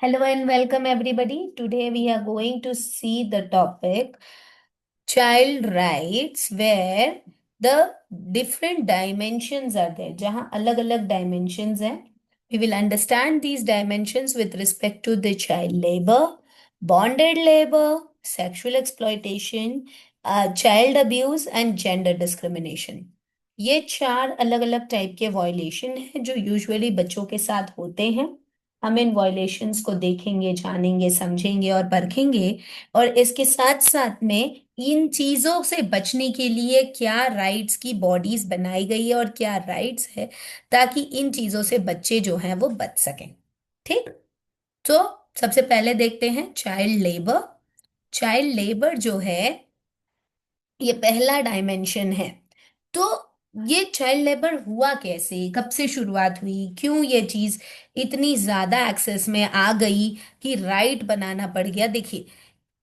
Hello and welcome everybody. Today we are going to see the topic child rights where the different dimensions are there. जहाँ अलग अलग dimensions हैं. We will understand these dimensions with respect to the child labor, bonded labor, sexual exploitation, child abuse and gender discrimination. ये चार अलग अलग type के violation हैं जो यूजुअली बच्चों के साथ होते हैं. हम इन वॉयलेशंस को देखेंगे, जानेंगे, समझेंगे और परखेंगे. और इसके साथ साथ में इन चीजों से बचने के लिए क्या राइट्स की बॉडीज बनाई गई है और क्या राइट्स है ताकि इन चीजों से बच्चे जो हैं वो बच सकें. ठीक. तो सबसे पहले देखते हैं चाइल्ड लेबर. चाइल्ड लेबर जो है ये पहला डायमेंशन है. तो ये चाइल्ड लेबर हुआ कैसे, कब से शुरुआत हुई, क्यों ये चीज इतनी ज्यादा एक्सेस में आ गई कि राइट बनाना पड़ गया. देखिए,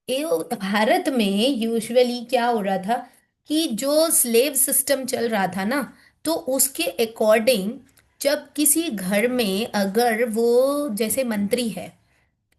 ये भारत में यूजुअली क्या हो रहा था कि जो स्लेव सिस्टम चल रहा था ना, तो उसके अकॉर्डिंग जब किसी घर में अगर वो जैसे मंत्री है,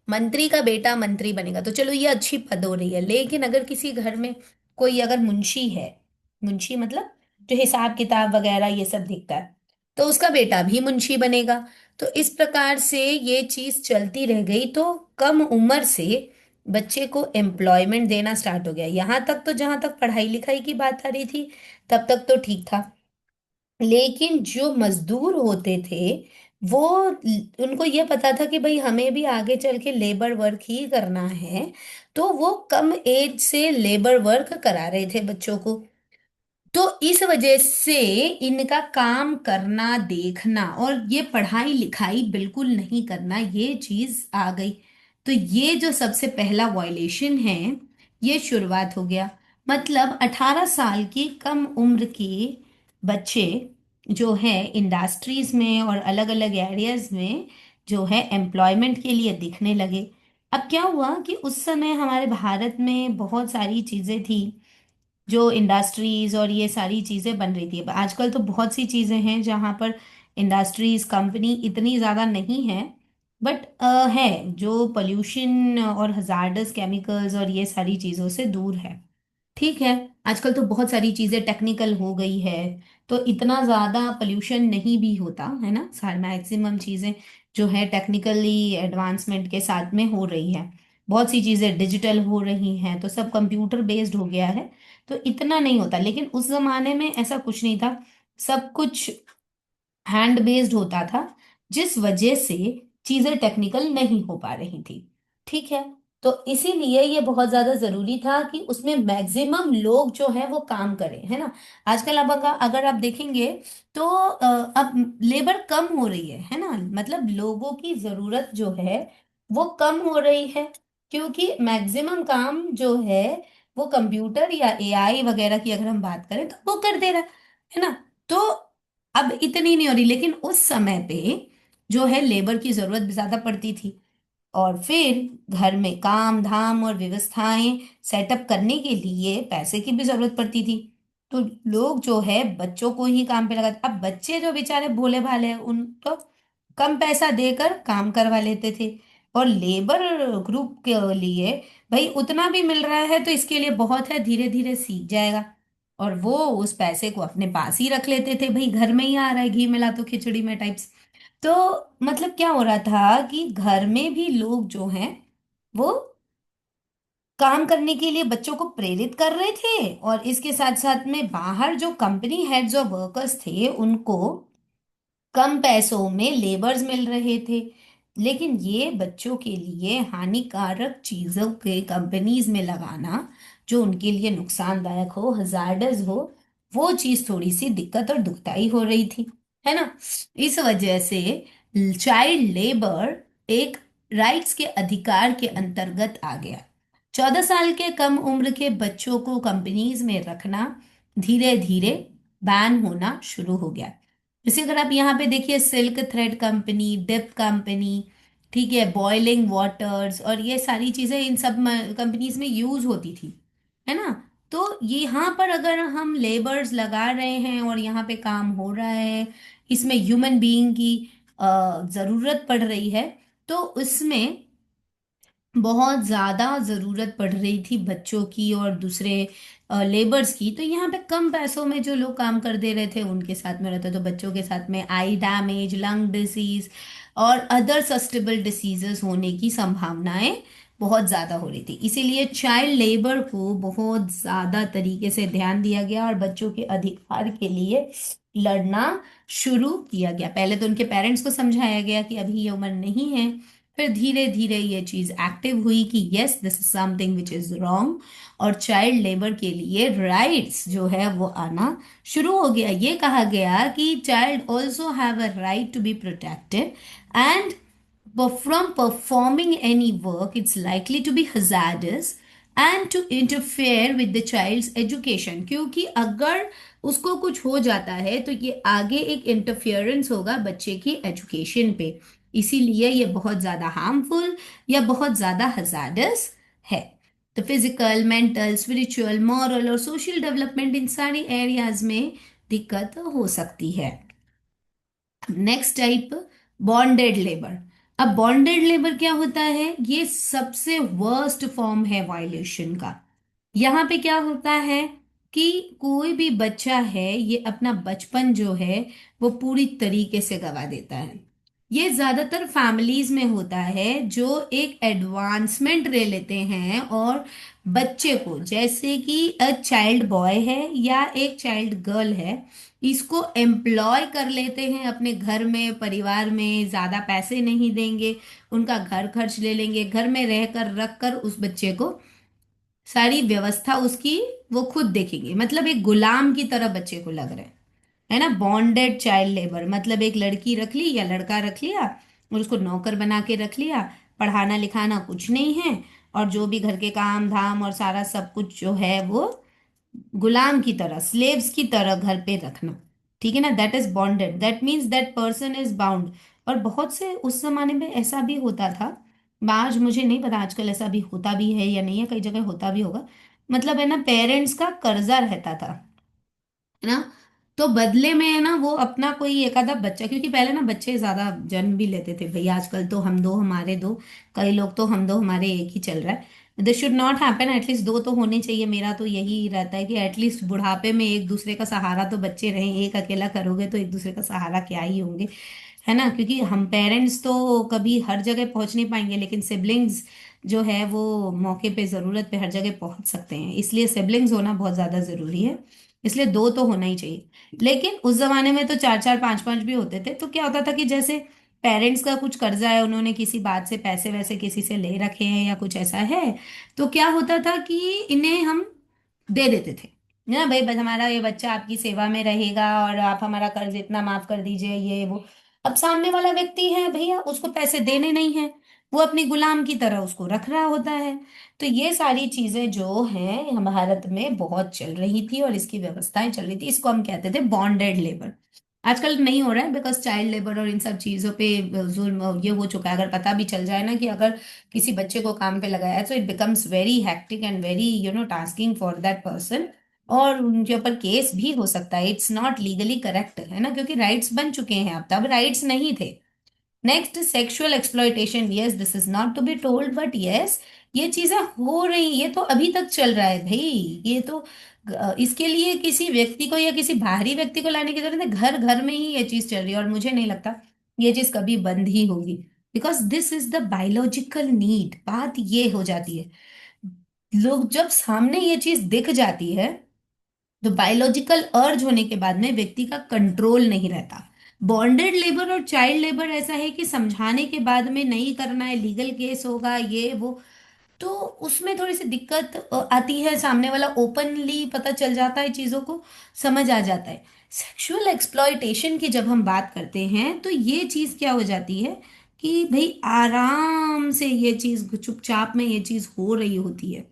मंत्री का बेटा मंत्री बनेगा तो चलो ये अच्छी पद हो रही है. लेकिन अगर किसी घर में कोई अगर मुंशी है, मुंशी मतलब जो हिसाब किताब वगैरह ये सब देखता है, तो उसका बेटा भी मुंशी बनेगा. तो इस प्रकार से ये चीज चलती रह गई. तो कम उम्र से बच्चे को एम्प्लॉयमेंट देना स्टार्ट हो गया. यहाँ तक तो जहां तक पढ़ाई लिखाई की बात आ रही थी तब तक तो ठीक था. लेकिन जो मजदूर होते थे वो, उनको ये पता था कि भाई हमें भी आगे चल के लेबर वर्क ही करना है. तो वो कम एज से लेबर वर्क करा रहे थे बच्चों को. तो इस वजह से इनका काम करना, देखना और ये पढ़ाई लिखाई बिल्कुल नहीं करना, ये चीज आ गई. तो ये जो सबसे पहला वॉयलेशन है, ये शुरुआत हो गया. मतलब 18 साल की कम उम्र के बच्चे जो है इंडस्ट्रीज में और अलग अलग एरियाज में जो है एम्प्लॉयमेंट के लिए दिखने लगे. अब क्या हुआ कि उस समय हमारे भारत में बहुत सारी चीजें थी जो इंडस्ट्रीज और ये सारी चीजें बन रही थी. आजकल तो बहुत सी चीजें हैं जहां पर इंडस्ट्रीज कंपनी इतनी ज्यादा नहीं है, बट है जो पोल्यूशन और हजार्डस केमिकल्स और ये सारी चीजों से दूर है. ठीक है. आजकल तो बहुत सारी चीजें टेक्निकल हो गई है, तो इतना ज्यादा पोल्यूशन नहीं भी होता है ना. सारे मैक्सिमम चीजें जो है टेक्निकली एडवांसमेंट के साथ में हो रही है. बहुत सी चीजें डिजिटल हो रही हैं, तो सब कंप्यूटर बेस्ड हो गया है. तो इतना नहीं होता. लेकिन उस जमाने में ऐसा कुछ नहीं था. सब कुछ हैंड बेस्ड होता था, जिस वजह से चीजें टेक्निकल नहीं हो पा रही थी. ठीक है. तो इसीलिए ये बहुत ज्यादा जरूरी था कि उसमें मैक्सिमम लोग जो है वो काम करें, है ना. आजकल अब अगर आप देखेंगे तो अब लेबर कम हो रही है ना. मतलब लोगों की जरूरत जो है वो कम हो रही है, क्योंकि मैक्सिमम काम जो है वो कंप्यूटर या एआई वगैरह की अगर हम बात करें तो वो कर दे रहा है ना. तो अब इतनी नहीं हो रही. लेकिन उस समय पे जो है लेबर की जरूरत भी ज्यादा पड़ती थी. और फिर घर में काम धाम और व्यवस्थाएं सेटअप करने के लिए पैसे की भी जरूरत पड़ती थी. तो लोग जो है बच्चों को ही काम पे लगाते. अब बच्चे जो बेचारे भोले भाले हैं उनको कम पैसा देकर काम करवा लेते थे. और लेबर ग्रुप के लिए भाई उतना भी मिल रहा है तो इसके लिए बहुत है, धीरे धीरे सीख जाएगा. और वो उस पैसे को अपने पास ही रख लेते थे. भाई घर में ही आ रहा है, घी मिला तो खिचड़ी में टाइप्स. तो मतलब क्या हो रहा था कि घर में भी लोग जो हैं वो काम करने के लिए बच्चों को प्रेरित कर रहे थे. और इसके साथ साथ में बाहर जो कंपनी हेड्स और वर्कर्स थे उनको कम पैसों में लेबर्स मिल रहे थे. लेकिन ये बच्चों के लिए हानिकारक चीजों के कंपनीज में लगाना जो उनके लिए नुकसानदायक हो, हजार्डस हो, वो चीज थोड़ी सी दिक्कत और दुखदाई हो रही थी, है ना. इस वजह से चाइल्ड लेबर एक राइट्स के अधिकार के अंतर्गत आ गया. 14 साल के कम उम्र के बच्चों को कंपनीज में रखना धीरे धीरे बैन होना शुरू हो गया. जैसे अगर आप यहाँ पे देखिए, silk thread company, dip company, ठीक है, बॉइलिंग वाटर्स और ये सारी चीजें इन सब कंपनीज में यूज होती थी, है ना. तो यहाँ पर अगर हम लेबर्स लगा रहे हैं और यहाँ पे काम हो रहा है, इसमें ह्यूमन बीइंग की जरूरत पड़ रही है, तो उसमें बहुत ज्यादा जरूरत पड़ रही थी बच्चों की और दूसरे लेबर्स की। तो यहाँ पे कम पैसों में जो लोग काम कर दे रहे थे उनके साथ में रहते, तो बच्चों के साथ में आई डैमेज, लंग डिसीज और अदर सस्टेबल डिसीजेस होने की संभावनाएं बहुत ज्यादा हो रही थी। इसीलिए चाइल्ड लेबर को बहुत ज्यादा तरीके से ध्यान दिया गया और बच्चों के अधिकार के लिए लड़ना शुरू किया गया। पहले तो उनके पेरेंट्स को समझाया गया कि अभी ये उम्र नहीं है, फिर धीरे धीरे ये चीज एक्टिव हुई कि yes this is something which is wrong, और चाइल्ड लेबर के लिए राइट्स जो है वो आना शुरू हो गया। ये कहा गया कि child also have a right to be protected and from performing any work it's likely to be hazardous and to interfere with the child's education। क्योंकि अगर उसको कुछ हो जाता है तो ये आगे एक इंटरफेरेंस होगा बच्चे की एजुकेशन पे, इसीलिए ये बहुत ज्यादा हार्मफुल या बहुत ज्यादा हजार्डस है। तो फिजिकल, मेंटल, स्पिरिचुअल, मॉरल और सोशल डेवलपमेंट इन सारी एरियाज में दिक्कत हो सकती है। Next type, bonded labour. अब बॉन्डेड लेबर क्या होता है? ये सबसे वर्स्ट फॉर्म है वायलेशन का। यहाँ पे क्या होता है कि कोई भी बच्चा है ये अपना बचपन जो है वो पूरी तरीके से गवा देता है। ये ज्यादातर फैमिलीज में होता है जो एक एडवांसमेंट ले लेते हैं और बच्चे को, जैसे कि अ चाइल्ड बॉय है या एक चाइल्ड गर्ल है, इसको एम्प्लॉय कर लेते हैं अपने घर में, परिवार में, ज्यादा पैसे नहीं देंगे, उनका घर खर्च ले लेंगे, घर में रहकर रख कर उस बच्चे को सारी व्यवस्था उसकी वो खुद देखेंगे। मतलब एक गुलाम की तरह बच्चे को लग रहे हैं, है ना। बॉन्डेड चाइल्ड लेबर मतलब एक लड़की रख ली या लड़का रख लिया और उसको नौकर बना के रख लिया, पढ़ाना लिखाना कुछ नहीं है, और जो भी घर के काम धाम और सारा सब कुछ जो है वो गुलाम की तरह, स्लेव्स की तरह घर पे रखना। ठीक है ना, that is bonded, that means that person is bound. और बहुत से उस जमाने में ऐसा भी होता था, आज मुझे नहीं पता आजकल ऐसा भी होता भी है या नहीं है, कई जगह होता भी होगा। मतलब है ना, पेरेंट्स का कर्जा रहता था, है ना। तो बदले में है ना वो अपना कोई एक आधा बच्चा, क्योंकि पहले ना बच्चे ज्यादा जन्म भी लेते थे भाई, आजकल तो हम दो हमारे दो, कई लोग तो हम दो हमारे एक ही चल रहा है। This should not happen, at least दो तो होने चाहिए। मेरा तो यही रहता है कि एटलीस्ट बुढ़ापे में एक दूसरे का सहारा तो बच्चे रहें। एक अकेला करोगे तो एक दूसरे का सहारा क्या ही होंगे, है ना। क्योंकि हम पेरेंट्स तो कभी हर जगह पहुंच नहीं पाएंगे, लेकिन सिबलिंग्स जो है वो मौके पे जरूरत पे हर जगह पहुंच सकते हैं, इसलिए सिबलिंग्स होना बहुत ज्यादा जरूरी है। इसलिए दो तो होना ही चाहिए। लेकिन उस जमाने में तो चार चार पांच पांच भी होते थे। तो क्या होता था कि जैसे पेरेंट्स का कुछ कर्जा है, उन्होंने किसी बात से पैसे वैसे किसी से ले रखे हैं या कुछ ऐसा है, तो क्या होता था कि इन्हें हम दे देते थे ना, भाई बस हमारा ये बच्चा आपकी सेवा में रहेगा और आप हमारा कर्ज इतना माफ कर दीजिए, ये वो। अब सामने वाला व्यक्ति है भैया, उसको पैसे देने नहीं है, वो अपनी गुलाम की तरह उसको रख रहा होता है। तो ये सारी चीजें जो हैं हम भारत में बहुत चल रही थी और इसकी व्यवस्थाएं चल रही थी, इसको हम कहते थे बॉन्डेड लेबर। आजकल नहीं हो रहा है बिकॉज चाइल्ड लेबर और इन सब चीजों पे जुल्म ये हो चुका है। अगर पता भी चल जाए ना कि अगर किसी बच्चे को काम पे लगाया है, तो it becomes very hectic and very tasking for that person, और उनके ऊपर केस भी हो सकता है। इट्स नॉट लीगली करेक्ट, है ना, क्योंकि राइट्स बन चुके हैं, अब तब राइट्स नहीं थे। Next, sexual exploitation. Yes this is not to be told but yes, ये चीजें हो रही, ये तो अभी तक चल रहा है भाई। ये तो इसके लिए किसी व्यक्ति को या किसी बाहरी व्यक्ति को लाने की जरूरत है, घर घर में ही ये चीज चल रही है, और मुझे नहीं लगता ये चीज कभी बंद ही होगी। Because this is the biological need. बात ये हो जाती है, लोग जब सामने ये चीज दिख जाती है तो बायोलॉजिकल अर्ज होने के बाद में व्यक्ति का कंट्रोल नहीं रहता। बॉन्डेड लेबर और चाइल्ड लेबर ऐसा है कि समझाने के बाद में नहीं करना है, लीगल केस होगा ये वो, तो उसमें थोड़ी सी दिक्कत आती है। सामने वाला ओपनली पता चल जाता है, चीजों को समझ आ जाता है। सेक्सुअल एक्सप्लॉयटेशन की जब हम बात करते हैं तो ये चीज क्या हो जाती है कि भाई आराम से ये चीज चुपचाप में ये चीज हो रही होती है,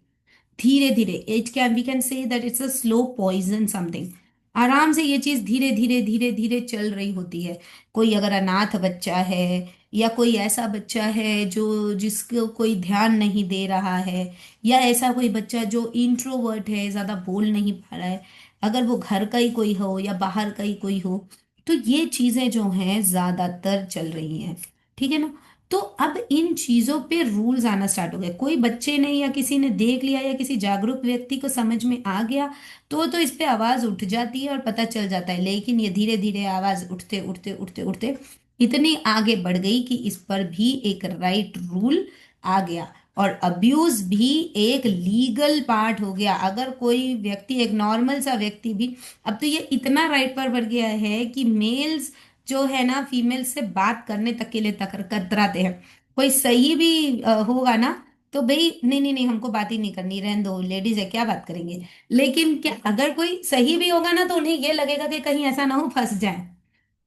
धीरे धीरे। It can we can say that it's a slow poison something. आराम से ये चीज धीरे धीरे धीरे धीरे चल रही होती है। कोई अगर अनाथ बच्चा है या कोई ऐसा बच्चा है जो जिसको कोई ध्यान नहीं दे रहा है, या ऐसा कोई बच्चा जो इंट्रोवर्ट है, ज्यादा बोल नहीं पा रहा है, अगर वो घर का ही कोई हो या बाहर का ही कोई हो, तो ये चीजें जो हैं ज्यादातर चल रही हैं। ठीक है ना। तो अब इन चीजों पे रूल्स आना स्टार्ट हो गए, कोई बच्चे ने या किसी ने देख लिया या किसी जागरूक व्यक्ति को समझ में आ गया तो इस पे आवाज उठ जाती है और पता चल जाता है। लेकिन ये धीरे धीरे आवाज उठते उठते उठते उठते इतनी आगे बढ़ गई कि इस पर भी एक राइट रूल आ गया, और अब्यूज भी एक लीगल पार्ट हो गया। अगर कोई व्यक्ति, एक नॉर्मल सा व्यक्ति भी, अब तो ये इतना राइट पर बढ़ गया है कि मेल्स जो है ना फीमेल से बात करने तक के लिए कतराते हैं। कोई सही भी होगा ना तो भाई नहीं नहीं नहीं, हमको बात ही नहीं करनी, रहने दो, लेडीज है क्या बात करेंगे। लेकिन क्या अगर कोई सही भी होगा ना तो उन्हें ये लगेगा कि कहीं ऐसा ना हो फंस जाए,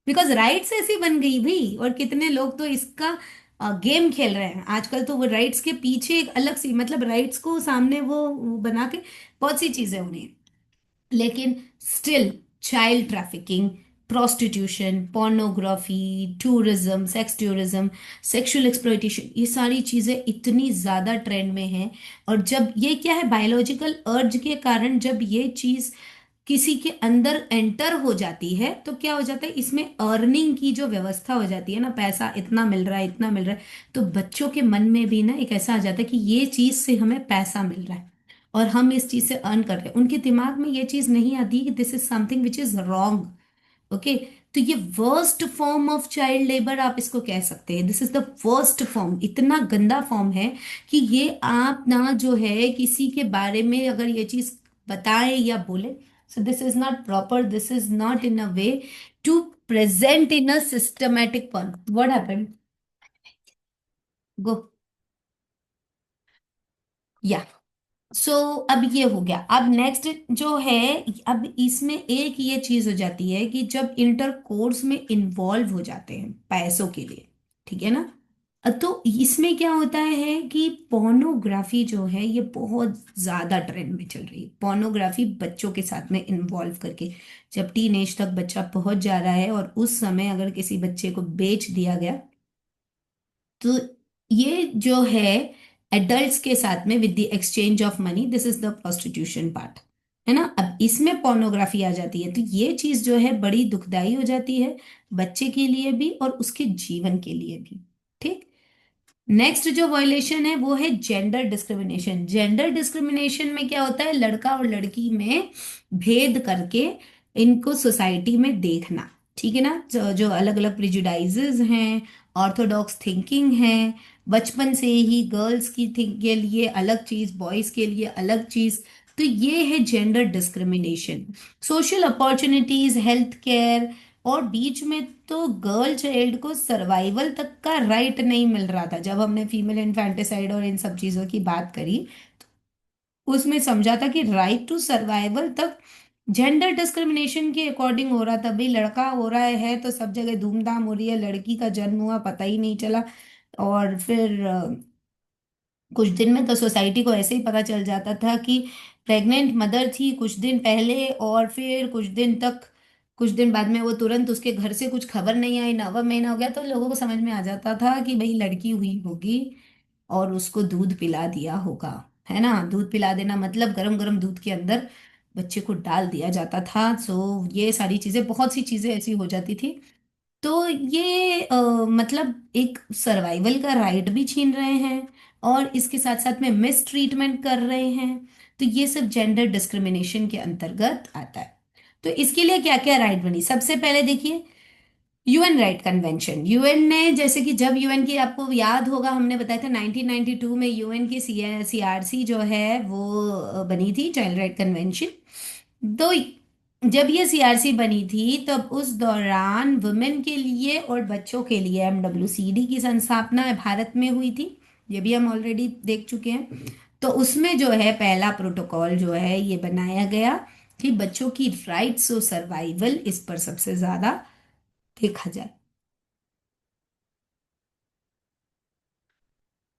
बिकॉज राइट्स ऐसी बन गई भाई। और कितने लोग तो इसका गेम खेल रहे हैं आजकल, तो वो राइट्स के पीछे एक अलग सी, मतलब राइट्स को सामने वो बना के बहुत सी चीजें उन्हें। लेकिन still child trafficking, prostitution, pornography, tourism, sex tourism, sexual exploitation, ये सारी चीजें इतनी ज्यादा ट्रेंड में हैं। और जब ये क्या है, बायोलॉजिकल अर्ज के कारण जब ये चीज किसी के अंदर एंटर हो जाती है तो क्या हो जाता है, इसमें अर्निंग की जो व्यवस्था हो जाती है ना, पैसा इतना मिल रहा है इतना मिल रहा है, तो बच्चों के मन में भी ना एक ऐसा आ जाता है कि ये चीज से हमें पैसा मिल रहा है और हम इस चीज से अर्न कर रहे हैं। उनके दिमाग में ये चीज नहीं आती कि this is something which is wrong. Okay. तो ये worst form of child labour आप इसको कह सकते हैं, this is the worst form, इतना गंदा फॉर्म है कि ये आप ना जो है किसी के बारे में अगर ये चीज बताएं या बोले, so this is not proper, this is not in a way to present in a systematic form. What happened? Go. या सो अब ये हो गया। अब नेक्स्ट जो है, अब इसमें एक ये चीज हो जाती है कि जब इंटर कोर्स में इन्वॉल्व हो जाते हैं पैसों के लिए, ठीक है ना, तो इसमें क्या होता है कि पोर्नोग्राफी जो है ये बहुत ज्यादा ट्रेंड में चल रही है। पोर्नोग्राफी बच्चों के साथ में इन्वॉल्व करके जब टीन एज तक बच्चा पहुंच जा रहा है और उस समय अगर किसी बच्चे को बेच दिया गया, तो ये जो है एडल्ट्स के साथ में with the exchange of money, this is the prostitution part, है ना। अब इसमें पोर्नोग्राफी आ जाती है तो ये चीज जो है बड़ी दुखदाई हो जाती है बच्चे के लिए भी और उसके जीवन के लिए भी। ठीक। नेक्स्ट जो वायलेशन है वो है जेंडर डिस्क्रिमिनेशन। जेंडर डिस्क्रिमिनेशन में क्या होता है, लड़का और लड़की में भेद करके इनको सोसाइटी में देखना, ठीक है ना, जो अलग अलग प्रिजुडाइजेस हैं, ऑर्थोडॉक्स थिंकिंग है, बचपन से ही गर्ल्स की थिंक के लिए अलग चीज, बॉयज के लिए अलग चीज, तो ये है gender discrimination. Social opportunities, health care, और बीच में तो गर्ल चाइल्ड को सर्वाइवल तक का राइट नहीं मिल रहा था। जब हमने फीमेल इन्फेंटिसाइड और इन सब चीजों की बात करी, उसमें समझा था कि राइट टू सर्वाइवल तक जेंडर डिस्क्रिमिनेशन के अकॉर्डिंग हो रहा था। भाई लड़का हो रहा है तो सब जगह धूमधाम हो रही है, लड़की का जन्म हुआ पता ही नहीं चला, और फिर कुछ दिन में तो सोसाइटी को ऐसे ही पता चल जाता था कि प्रेग्नेंट मदर थी कुछ दिन पहले, और फिर कुछ दिन तक, कुछ दिन बाद में वो तुरंत उसके घर से कुछ खबर नहीं आई, 9वां महीना हो गया तो लोगों को समझ में आ जाता था कि भाई लड़की हुई होगी और उसको दूध पिला दिया होगा, है ना। दूध पिला देना मतलब गरम गरम दूध के अंदर बच्चे को डाल दिया जाता था। सो ये सारी चीजें, बहुत सी चीजें ऐसी हो जाती थी। तो ये मतलब एक सर्वाइवल का राइट भी छीन रहे हैं और इसके साथ साथ में मिस ट्रीटमेंट कर रहे हैं। तो ये सब जेंडर डिस्क्रिमिनेशन के अंतर्गत आता है। तो इसके लिए क्या क्या राइट बनी, सबसे पहले देखिए, यूएन राइट कन्वेंशन। यूएन ने, जैसे कि जब यूएन की, आपको याद होगा हमने बताया था 1992 में यूएन की सीआरसी जो है वो बनी थी, चाइल्ड राइट कन्वेंशन। तो जब ये सीआरसी बनी थी तब उस दौरान वुमेन के लिए और बच्चों के लिए एमडब्ल्यूसीडी की संस्थापना भारत में हुई थी, ये भी हम ऑलरेडी देख चुके हैं। तो उसमें जो है पहला प्रोटोकॉल जो है ये बनाया गया कि बच्चों की राइट्स और सर्वाइवल इस पर सबसे ज्यादा देखा जाए।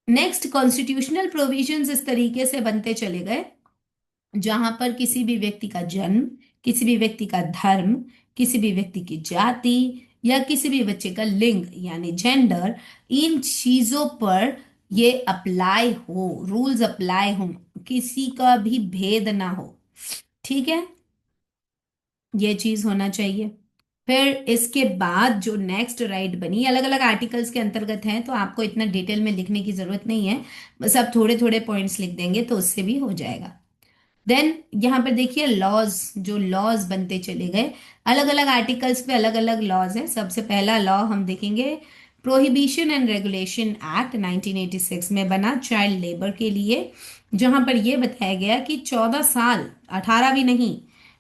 नेक्स्ट, कॉन्स्टिट्यूशनल प्रोविजंस इस तरीके से बनते चले गए जहां पर किसी भी व्यक्ति का जन्म, किसी भी व्यक्ति का धर्म, किसी भी व्यक्ति की जाति या किसी भी बच्चे का लिंग यानी जेंडर, इन चीजों पर ये अप्लाई हो, रूल्स अप्लाई हो, किसी का भी भेद ना हो। ठीक है, ये चीज होना चाहिए। फिर इसके बाद जो नेक्स्ट राइट बनी, अलग अलग आर्टिकल्स के अंतर्गत हैं, तो आपको इतना डिटेल में लिखने की जरूरत नहीं है, बस आप थोड़े थोड़े पॉइंट्स लिख देंगे तो उससे भी हो जाएगा। देन यहाँ पर देखिए लॉज, जो लॉज बनते चले गए, अलग अलग आर्टिकल्स पे अलग अलग लॉज हैं। सबसे पहला लॉ हम देखेंगे, प्रोहिबिशन एंड रेगुलेशन एक्ट 1986 में बना चाइल्ड लेबर के लिए, जहां पर यह बताया गया कि 14 साल, 18 भी नहीं,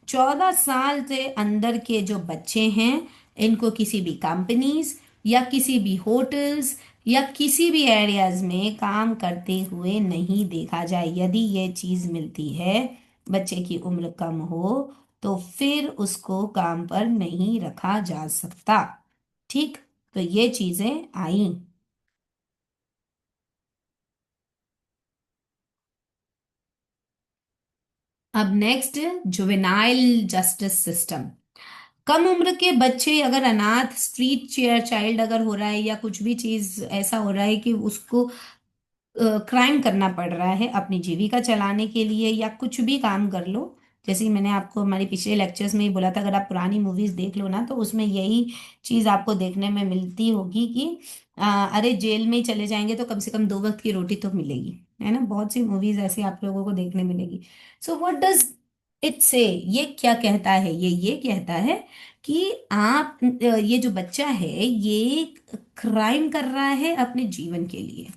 14 साल से अंदर के जो बच्चे हैं, इनको किसी भी कंपनीज या किसी भी होटल्स या किसी भी एरियाज में काम करते हुए नहीं देखा जाए। यदि ये चीज मिलती है, बच्चे की उम्र कम हो, तो फिर उसको काम पर नहीं रखा जा सकता। ठीक, तो ये चीजें आई। अब नेक्स्ट, जुवेनाइल जस्टिस सिस्टम। कम उम्र के बच्चे अगर अनाथ, स्ट्रीट चेयर चाइल्ड अगर हो रहा है, या कुछ भी चीज ऐसा हो रहा है कि उसको क्राइम करना पड़ रहा है अपनी जीविका चलाने के लिए, या कुछ भी काम कर लो, जैसे कि मैंने आपको हमारे पिछले लेक्चर्स में ही बोला था, अगर आप पुरानी मूवीज देख लो ना, तो उसमें यही चीज आपको देखने में मिलती होगी कि अरे जेल में ही चले जाएंगे तो कम से कम 2 वक्त की रोटी तो मिलेगी, है ना। बहुत सी मूवीज ऐसी आप लोगों को देखने मिलेगी। सो व्हाट डज इट से, ये क्या कहता है, ये कहता है कि आप ये जो बच्चा है, ये क्राइम कर रहा है अपने जीवन के लिए,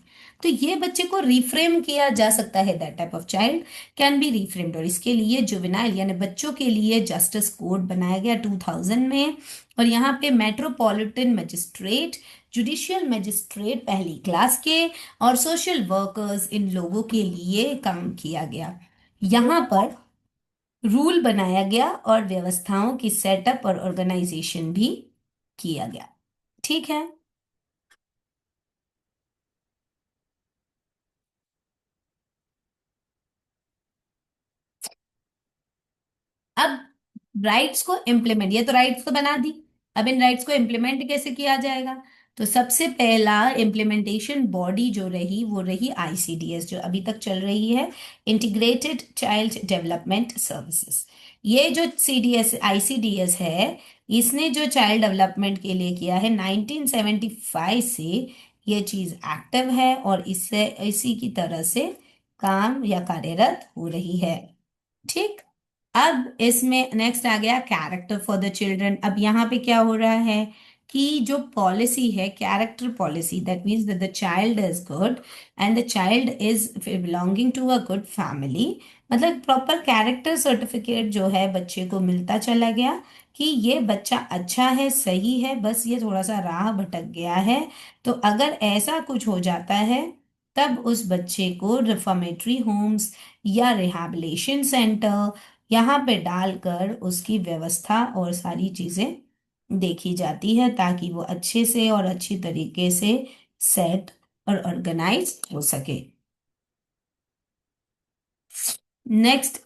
तो ये बच्चे को रिफ्रेम किया जा सकता है। That type of child can be reframed, और इसके लिए जुवेनाइल यानी बच्चों के लिए जस्टिस कोड बनाया गया 2000 में। और यहाँ पे मेट्रोपॉलिटन मजिस्ट्रेट, जुडिशियल मजिस्ट्रेट पहली क्लास के, और सोशल वर्कर्स, इन लोगों के लिए काम किया गया। यहाँ पर रूल बनाया गया और व्यवस्थाओं की सेटअप और ऑर्गेनाइजेशन भी किया गया। ठीक है। अब राइट्स को इम्प्लीमेंट, ये तो राइट्स तो बना दी, अब इन राइट्स को इम्प्लीमेंट कैसे किया जाएगा? तो सबसे पहला इम्प्लीमेंटेशन बॉडी जो रही, वो रही आईसीडीएस, जो अभी तक चल रही है, इंटीग्रेटेड चाइल्ड डेवलपमेंट सर्विसेज। ये जो सीडीएस आईसीडीएस है, इसने जो चाइल्ड डेवलपमेंट के लिए किया है 1975 से, ये चीज एक्टिव है और इससे इसी की तरह से काम या कार्यरत हो रही है। ठीक। अब इसमें नेक्स्ट आ गया कैरेक्टर फॉर द चिल्ड्रन। अब यहाँ पे क्या हो रहा है कि जो पॉलिसी है, character policy, that means that the child is good and the child is belonging to a good family, मतलब प्रॉपर कैरेक्टर सर्टिफिकेट जो है बच्चे को मिलता चला गया कि ये बच्चा अच्छा है, सही है, बस ये थोड़ा सा राह भटक गया है। तो अगर ऐसा कुछ हो जाता है, तब उस बच्चे को रिफॉर्मेटरी होम्स या रिहैबिलिटेशन सेंटर, यहाँ पे डालकर उसकी व्यवस्था और सारी चीजें देखी जाती है, ताकि वो अच्छे से और अच्छी तरीके से सेट और ऑर्गेनाइज हो सके। नेक्स्ट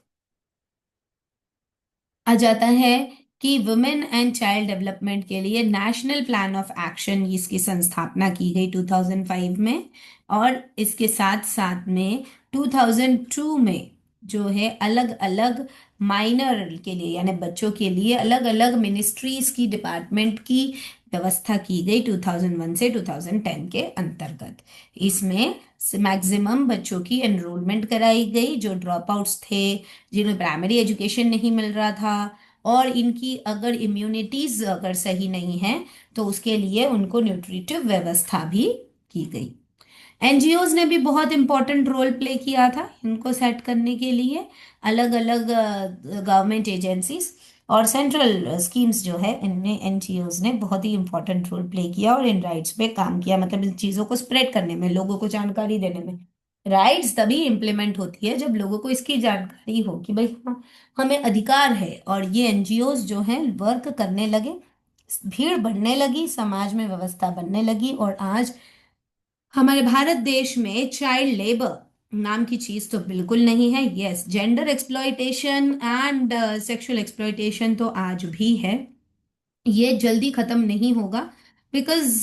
आ जाता है कि वुमेन एंड चाइल्ड डेवलपमेंट के लिए नेशनल प्लान ऑफ एक्शन, इसकी संस्थापना की गई 2005 में। और इसके साथ साथ में 2002 में जो है अलग अलग माइनर के लिए यानी बच्चों के लिए अलग अलग मिनिस्ट्रीज की, डिपार्टमेंट की व्यवस्था की गई 2001 से 2010 के अंतर्गत। इसमें मैक्सिमम बच्चों की एनरोलमेंट कराई गई, जो ड्रॉप आउट्स थे, जिन्हें प्राइमरी एजुकेशन नहीं मिल रहा था, और इनकी अगर इम्यूनिटीज अगर सही नहीं है, तो उसके लिए उनको न्यूट्रिटिव व्यवस्था भी की गई। एनजीओज ने भी बहुत इंपॉर्टेंट रोल प्ले किया था इनको सेट करने के लिए। अलग अलग गवर्नमेंट एजेंसीज और सेंट्रल स्कीम्स जो है, इनमें एनजीओज ने बहुत ही इंपॉर्टेंट रोल प्ले किया और इन राइट्स पे काम किया, मतलब इन चीजों को स्प्रेड करने में, लोगों को जानकारी देने में। राइट्स तभी इम्प्लीमेंट होती है जब लोगों को इसकी जानकारी हो कि भाई हाँ, हमें अधिकार है। और ये एनजीओज जो हैं वर्क करने लगे, भीड़ बढ़ने लगी, समाज में व्यवस्था बनने लगी, और आज हमारे भारत देश में चाइल्ड लेबर नाम की चीज तो बिल्कुल नहीं है। Yes, gender exploitation and sexual exploitation तो आज भी है, ये जल्दी खत्म नहीं होगा, बिकॉज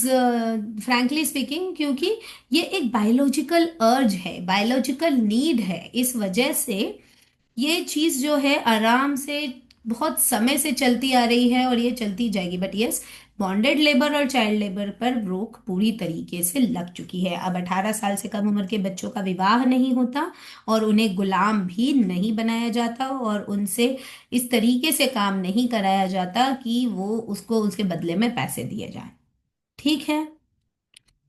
फ्रैंकली स्पीकिंग, क्योंकि ये एक बायोलॉजिकल अर्ज है, बायोलॉजिकल नीड है, इस वजह से ये चीज जो है आराम से बहुत समय से चलती आ रही है और ये चलती जाएगी। बट यस, बॉन्डेड लेबर और चाइल्ड लेबर पर रोक पूरी तरीके से लग चुकी है। अब 18 साल से कम उम्र के बच्चों का विवाह नहीं होता और उन्हें गुलाम भी नहीं बनाया जाता और उनसे इस तरीके से काम नहीं कराया जाता कि वो उसको उसके बदले में पैसे दिए जाएं। ठीक है।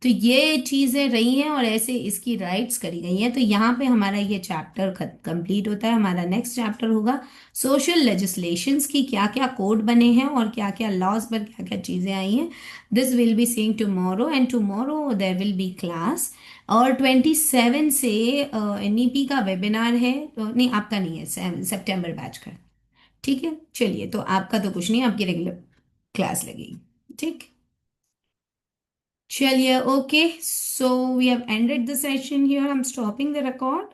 तो ये चीजें रही हैं और ऐसे इसकी राइट्स करी गई हैं। तो यहाँ पे हमारा ये चैप्टर कंप्लीट होता है। हमारा नेक्स्ट चैप्टर होगा सोशल लेजिस्लेशंस की क्या क्या कोड बने हैं और क्या क्या लॉज पर क्या क्या चीजें आई हैं। This will be seeing tomorrow, and tomorrow there will be class. और 27 से एनईपी का वेबिनार है। नहीं, आपका नहीं है, सितंबर बैच का। ठीक है, चलिए, तो आपका तो कुछ नहीं, आपकी रेगुलर क्लास लगेगी। ठीक। चलिए, okay, so we have ended the session here, I am stopping the record.